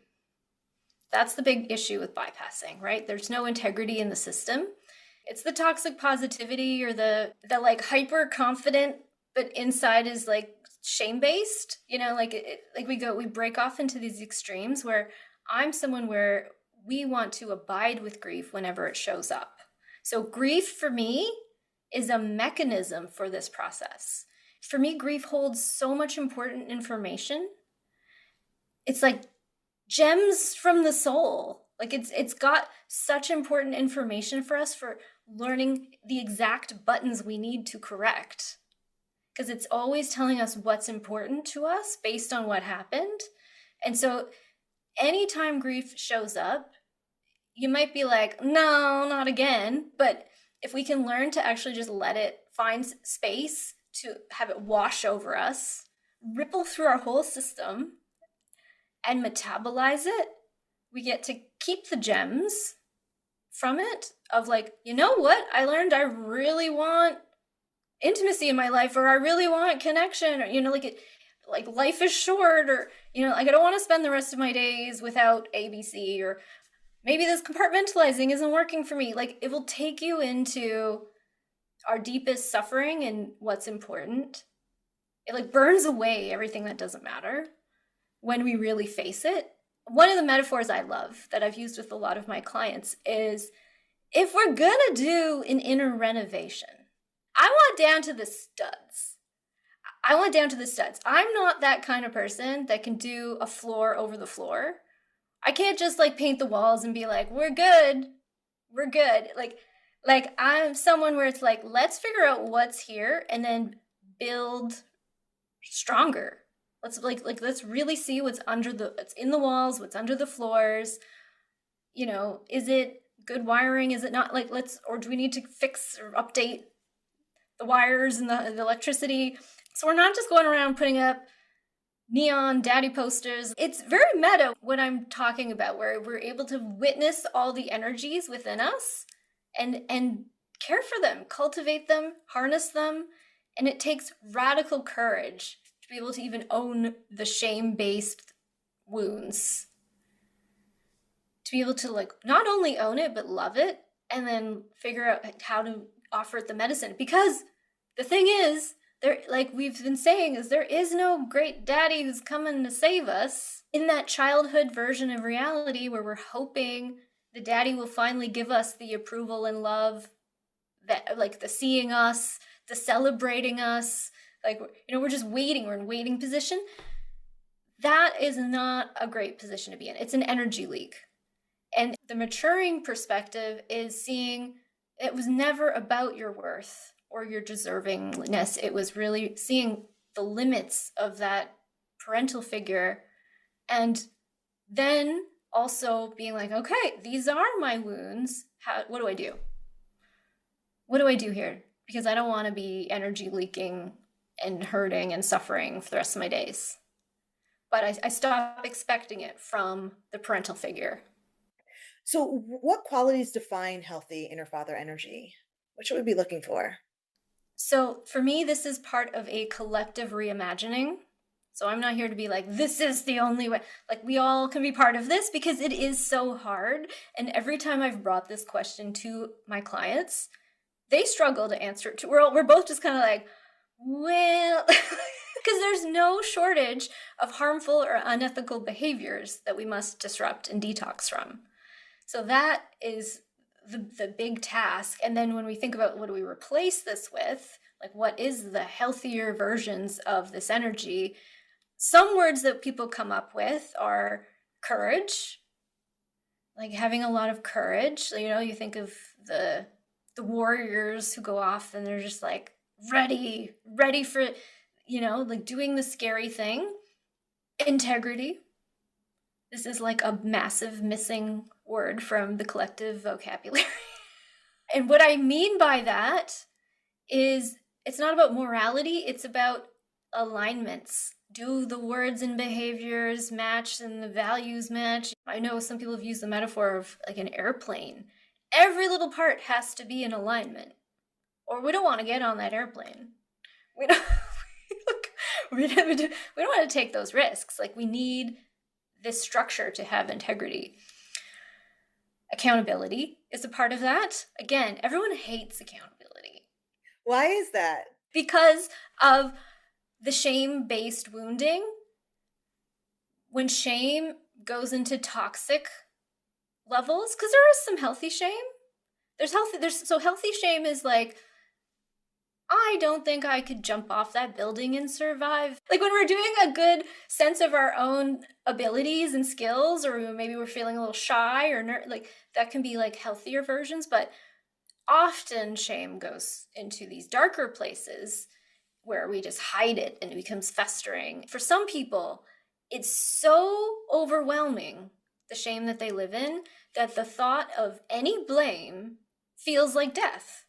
That's the big issue with bypassing, right? There's no integrity in the system. It's the toxic positivity or the like hyper confident, but inside is like shame based. We break off into these extremes where I'm someone where we want to abide with grief whenever it shows up. So grief for me is a mechanism for this process. For me, grief holds so much important information. It's like gems from the soul. Like it's got such important information for us for learning the exact buttons we need to correct. Because it's always telling us what's important to us based on what happened. And so anytime grief shows up, you might be like, no, not again. But if we can learn to actually just let it find space to have it wash over us, ripple through our whole system, and metabolize it, we get to keep the gems from it of like, you know what? I learned I really want intimacy in my life, or I really want connection, or, like life is short, or, I don't want to spend the rest of my days without ABC, or maybe this compartmentalizing isn't working for me. Like it will take you into our deepest suffering and what's important. It like burns away everything that doesn't matter when we really face it. One of the metaphors I love that I've used with a lot of my clients is, if we're gonna do an inner renovation, I want down to the studs. I'm not that kind of person that can do a floor over the floor. I can't just like paint the walls and be like, we're good. Like I'm someone where it's like, let's figure out what's here and then build stronger. Let's really see what's in the walls, what's under the floors. Is it good wiring? Is it not? Or do we need to fix or update the wires and the electricity? So we're not just going around putting up neon daddy posters. It's very meta what I'm talking about, where we're able to witness all the energies within us and care for them, cultivate them, harness them. And it takes radical courage to be able to even own the shame-based wounds. To be able to not only own it, but love it, and then figure out how to offer it the medicine. Because the thing is, like we've been saying, is there is no great daddy who's coming to save us in that childhood version of reality where we're hoping the daddy will finally give us the approval and love like the seeing us, the celebrating us, like, we're just waiting. We're in waiting position. That is not a great position to be in. It's an energy leak. And the maturing perspective is seeing it was never about your worth or your deservingness. It was really seeing the limits of that parental figure, and then also being like, okay, these are my wounds. What do I do? What do I do here? Because I don't want to be energy leaking and hurting and suffering for the rest of my days. But I stop expecting it from the parental figure. So, what qualities define healthy inner father energy? What should we be looking for? So, for me, this is part of a collective reimagining. So, I'm not here to be like, this is the only way. Like, we all can be part of this, because it is so hard. And every time I've brought this question to my clients, they struggle to answer it. We're both just kind of like, well, because there's no shortage of harmful or unethical behaviors that we must disrupt and detox from. So that is the big task. And then when we think about what do we replace this with, like what is the healthier versions of this energy, some words that people come up with are courage, like having a lot of courage. You think of the warriors who go off and they're just like ready for, like doing the scary thing. Integrity. This is like a massive missing word from the collective vocabulary. And what I mean by that is it's not about morality, it's about alignments. Do the words and behaviors match and the values match? I know some people have used the metaphor of like an airplane. Every little part has to be in alignment, or we don't want to get on that airplane. We don't want to take those risks. Like, we need this structure to have integrity. Accountability is a part of that. Again, everyone hates accountability. Why is that? Because of the shame-based wounding. When shame goes into toxic levels, because there is some healthy shame. Healthy shame is like, I don't think I could jump off that building and survive. Like when we're doing a good sense of our own abilities and skills, or maybe we're feeling a little shy or like that can be like healthier versions. But often shame goes into these darker places where we just hide it and it becomes festering. For some people, it's so overwhelming, the shame that they live in, that the thought of any blame feels like death.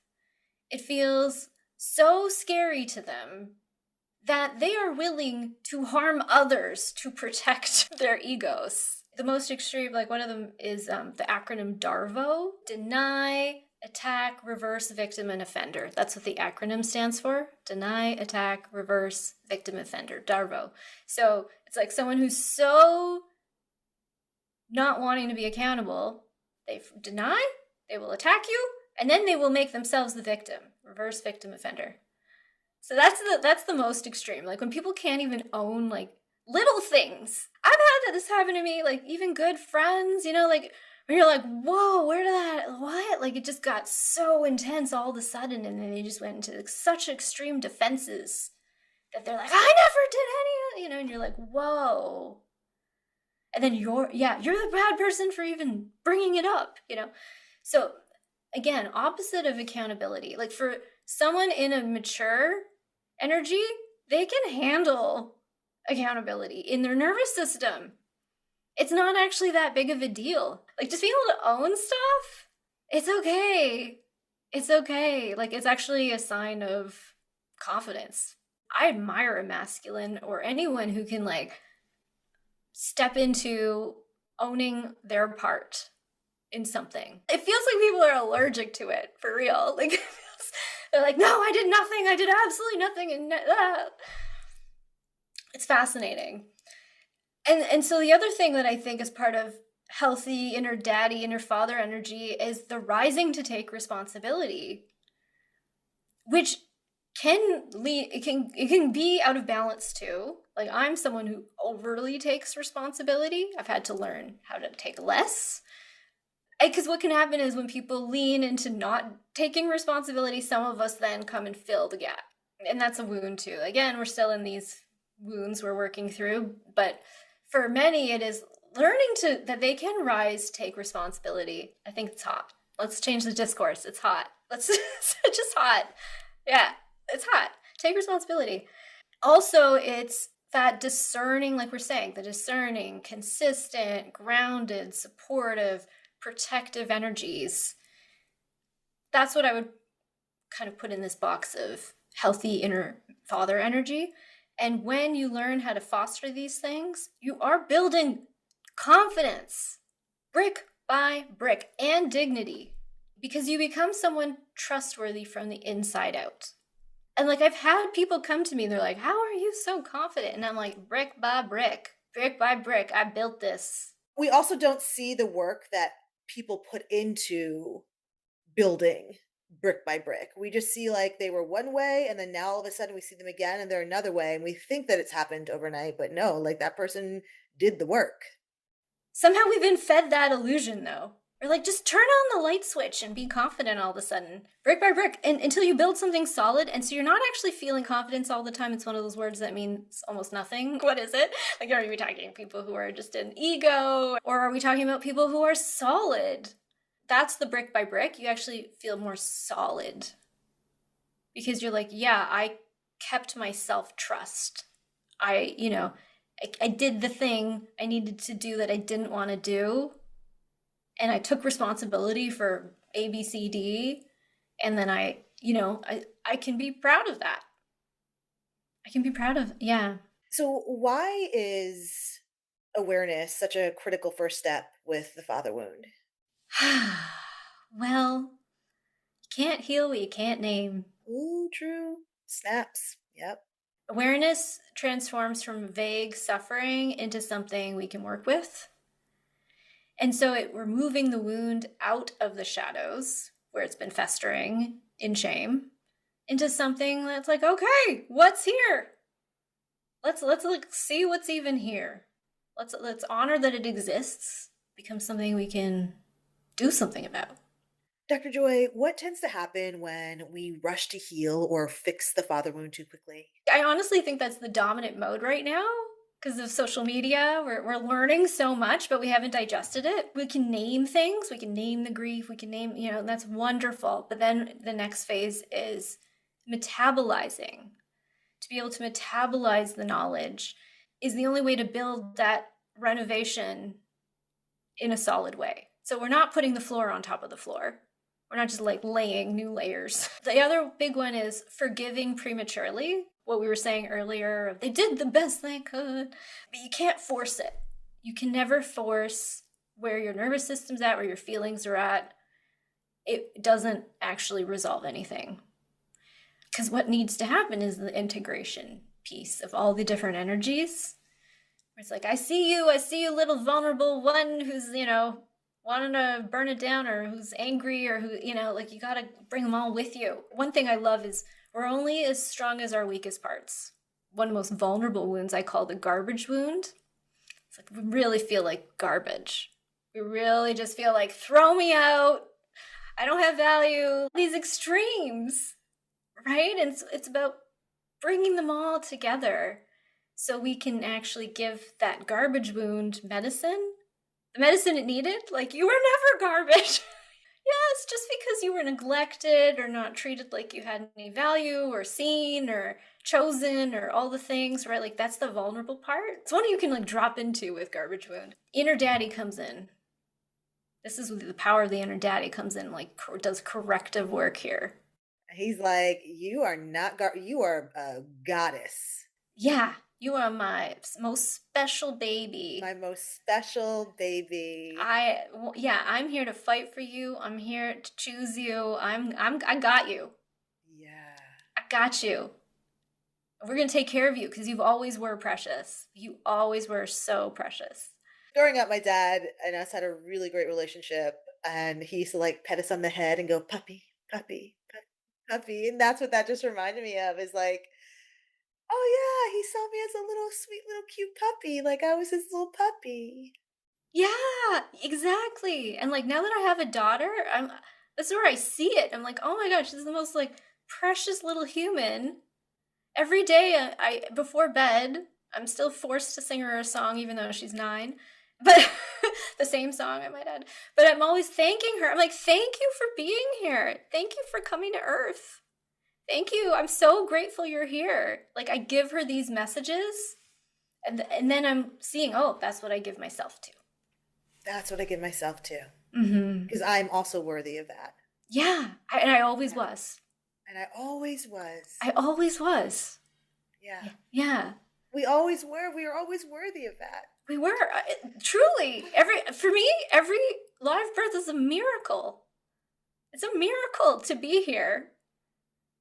It feels so scary to them that they are willing to harm others to protect their egos. The most extreme, like one of them is the acronym DARVO, deny, attack, reverse, victim, and offender. That's what the acronym stands for. Deny, attack, reverse, victim, offender, DARVO. So it's like someone who's so not wanting to be accountable, they deny, they will attack you, and then they will make themselves the victim. Reverse, victim, offender. So that's the most extreme. Like when people can't even own like little things. I've had this happen to me, like even good friends, like when you're like, whoa, what? Like it just got so intense all of a sudden, and then they just went into like, such extreme defenses that they're like, I never did any, and you're like, whoa. And then you're the bad person for even bringing it up, So again, opposite of accountability. Like for someone in a mature energy, they can handle accountability in their nervous system. It's not actually that big of a deal. Like just being able to own stuff, it's okay. It's okay. Like it's actually a sign of confidence. I admire a masculine or anyone who can like step into owning their part in something. It feels like people are allergic to it, for real. Like they're like, no, I did nothing. I did absolutely nothing. And it's fascinating. And so the other thing that I think is part of healthy inner daddy, inner father energy is the rising to take responsibility, which it can be out of balance too. Like I'm someone who overly takes responsibility. I've had to learn how to take less. Because what can happen is when people lean into not taking responsibility, some of us then come and fill the gap. And that's a wound too. Again, we're still in these wounds we're working through. But for many, it is learning that they can rise, take responsibility. I think it's hot. Let's change the discourse. It's hot. It's just hot. Yeah, it's hot. Take responsibility. Also, it's that discerning, like we're saying, the discerning, consistent, grounded, supportive, protective energies. That's what I would kind of put in this box of healthy inner father energy. And when you learn how to foster these things, you are building confidence, brick by brick, and dignity, because you become someone trustworthy from the inside out. And like, I've had people come to me, they're like, how are you so confident? And I'm like, brick by brick, I built this. We also don't see the work that people put into building brick by brick. We just see like they were one way and then now all of a sudden we see them again and they're another way and we think that it's happened overnight, but no, like that person did the work. Somehow we've been fed that illusion though. We're like, just turn on the light switch and be confident all of a sudden, brick by brick, and until you build something solid. And so you're not actually feeling confidence all the time. It's one of those words that means almost nothing. What is it? Like, are we talking people who are just an ego? Or are we talking about people who are solid? That's the brick by brick. You actually feel more solid because you're like, yeah, I kept my self-trust. I did the thing I needed to do that I didn't want to do. And I took responsibility for A, B, C, D. And then I can be proud of that. Yeah. So why is awareness such a critical first step with the father wound? Well, you can't heal what you can't name. Ooh, true. Snaps. Yep. Awareness transforms from vague suffering into something we can work with. And so we're moving the wound out of the shadows where it's been festering in shame into something that's like, okay, what's here? Let's see what's even here. Let's honor that it exists, become something we can do something about. Dr. Joy, what tends to happen when we rush to heal or fix the father wound too quickly? I honestly think that's the dominant mode right now. Because of social media, we're learning so much, but we haven't digested it. We can name things, we can name the grief, we can name, that's wonderful. But then the next phase is metabolizing. To be able to metabolize the knowledge is the only way to build that renovation in a solid way. So we're not putting the floor on top of the floor. We're not just like laying new layers. The other big one is forgiving prematurely. What we were saying earlier, they did the best they could, but you can't force it. You can never force where your nervous system's at, where your feelings are at. It doesn't actually resolve anything. Because what needs to happen is the integration piece of all the different energies. Where it's like, I see you, little vulnerable one who's, wanting to burn it down, or who's angry, or who, like, you gotta bring them all with you. One thing I love is we're only as strong as our weakest parts. One of the most vulnerable wounds I call the garbage wound. It's like we really feel like garbage. We really just feel like, throw me out. I don't have value. These extremes, right? And it's about bringing them all together so we can actually give that garbage wound medicine. The medicine it needed. Like, you were never garbage. Yes, just because you were neglected or not treated like you had any value or seen or chosen or all the things, right? Like, that's the vulnerable part. It's one you can like drop into with garbage wound. Inner daddy comes in. This is the power of the inner daddy comes in, like does corrective work here. He's like, you are not, you are a goddess. Yeah. You are my most special baby. My most special baby. I'm here to fight for you. I'm here to choose you. I got you. Yeah. I got you. We're going to take care of you because you've always were precious. You always were so precious. Growing up, my dad and us had a really great relationship, and he used to like pet us on the head and go, puppy, puppy, puppy. And that's what that just reminded me of, is like, oh yeah, he saw me as a little sweet little cute puppy, like I was his little puppy. Yeah, exactly. And like now that I have a daughter, that's where I see it. I'm like, oh my gosh, this is the most like precious little human. Every day, I before bed, I'm still forced to sing her a song, even though she's 9. But the same song, I might add. But I'm always thanking her. I'm like, thank you for being here. Thank you for coming to Earth. Thank you. I'm so grateful you're here. Like I give her these messages, and then I'm seeing, oh, that's what I give myself to. That's what I give myself to. Mm-hmm. Because I'm also worthy of that. Yeah, and I always was. And I always was. I always was. Yeah. Yeah. We always were. We were always worthy of that. We were. Truly. For me, every live birth is a miracle. It's a miracle to be here.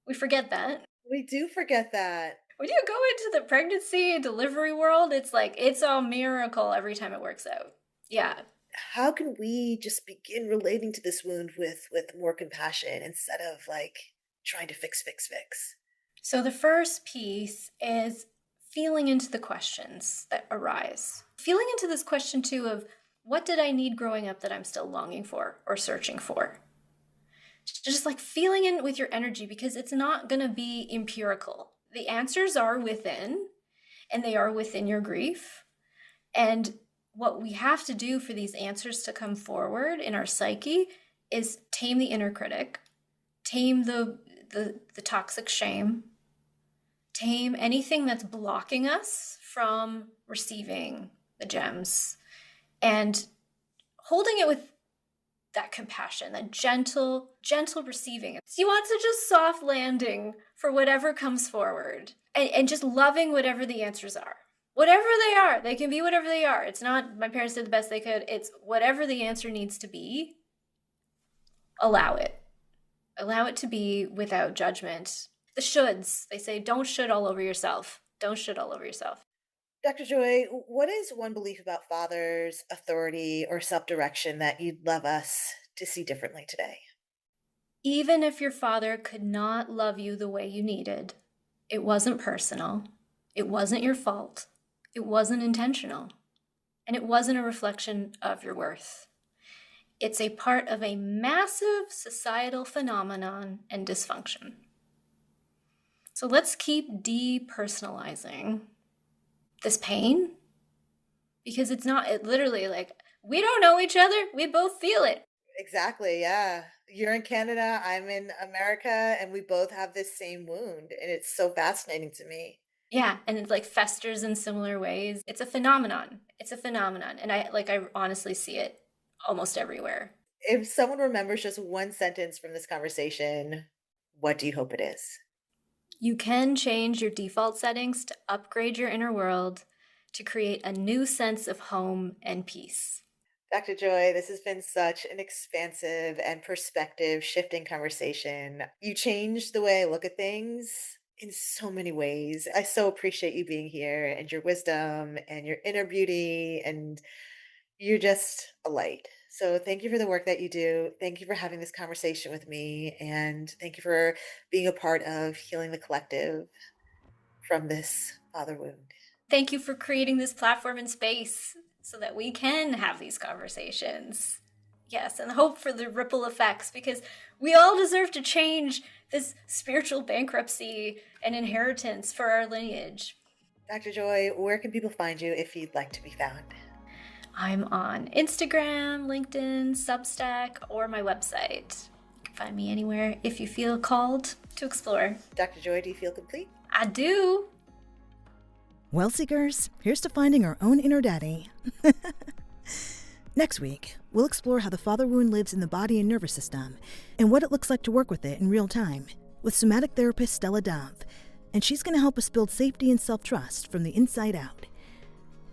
We forget that. We do forget that. When you go into the pregnancy and delivery world, it's like, it's a miracle every time it works out. Yeah. How can we just begin relating to this wound with more compassion instead of like trying to fix? So the first piece is feeling into the questions that arise. Feeling into this question too of what did I need growing up that I'm still longing for or searching for? Just like feeling in with your energy, because it's not going to be empirical. The answers are within, and they are within your grief. And what we have to do for these answers to come forward in our psyche is tame the inner critic, tame the toxic shame, tame anything that's blocking us from receiving the gems, and holding it with that compassion, that gentle receiving. So you want such a soft landing for whatever comes forward, and just loving whatever the answers are. Whatever they are, they can be whatever they are. It's not my parents did the best they could. It's whatever the answer needs to be. Allow it. Allow it to be without judgment. The shoulds, they say, don't should all over yourself. Don't should all over yourself. Dr. Joy, what is one belief about fathers, authority, or self-direction that you'd love us to see differently today? Even if your father could not love you the way you needed, it wasn't personal. It wasn't your fault. It wasn't intentional. And it wasn't a reflection of your worth. It's a part of a massive societal phenomenon and dysfunction. So let's keep depersonalizing this pain, because it's not, it literally like, we don't know each other. We both feel it. Exactly. Yeah. You're in Canada. I'm in America, and we both have this same wound. And it's so fascinating to me. Yeah. And it like festers in similar ways. It's a phenomenon. It's a phenomenon. And I honestly see it almost everywhere. If someone remembers just one sentence from this conversation, what do you hope it is? You can change your default settings to upgrade your inner world to create a new sense of home and peace. Dr. Joy, this has been such an expansive and perspective shifting conversation. You changed the way I look at things in so many ways. I so appreciate you being here and your wisdom and your inner beauty, and you're just a light. So thank you for the work that you do. Thank you for having this conversation with me. And thank you for being a part of healing the collective from this father wound. Thank you for creating this platform and space so that we can have these conversations. Yes, and hope for the ripple effects, because we all deserve to change this spiritual bankruptcy and inheritance for our lineage. Dr. Joy, where can people find you if you'd like to be found? I'm on Instagram, LinkedIn, Substack, or my website. You can find me anywhere if you feel called to explore. Dr. Joy, do you feel complete? I do. Well, Seekers, here's to finding our own inner daddy. Next week, we'll explore how the father wound lives in the body and nervous system and what it looks like to work with it in real time with somatic therapist Stella Dove, and she's going to help us build safety and self-trust from the inside out.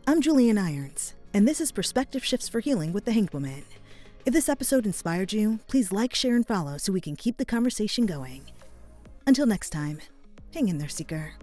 I'm Julienne Irons, and this is Perspective Shifts for Healing with the Hanged Woman. If this episode inspired you, please like, share, and follow so we can keep the conversation going. Until next time, hang in there, Seeker.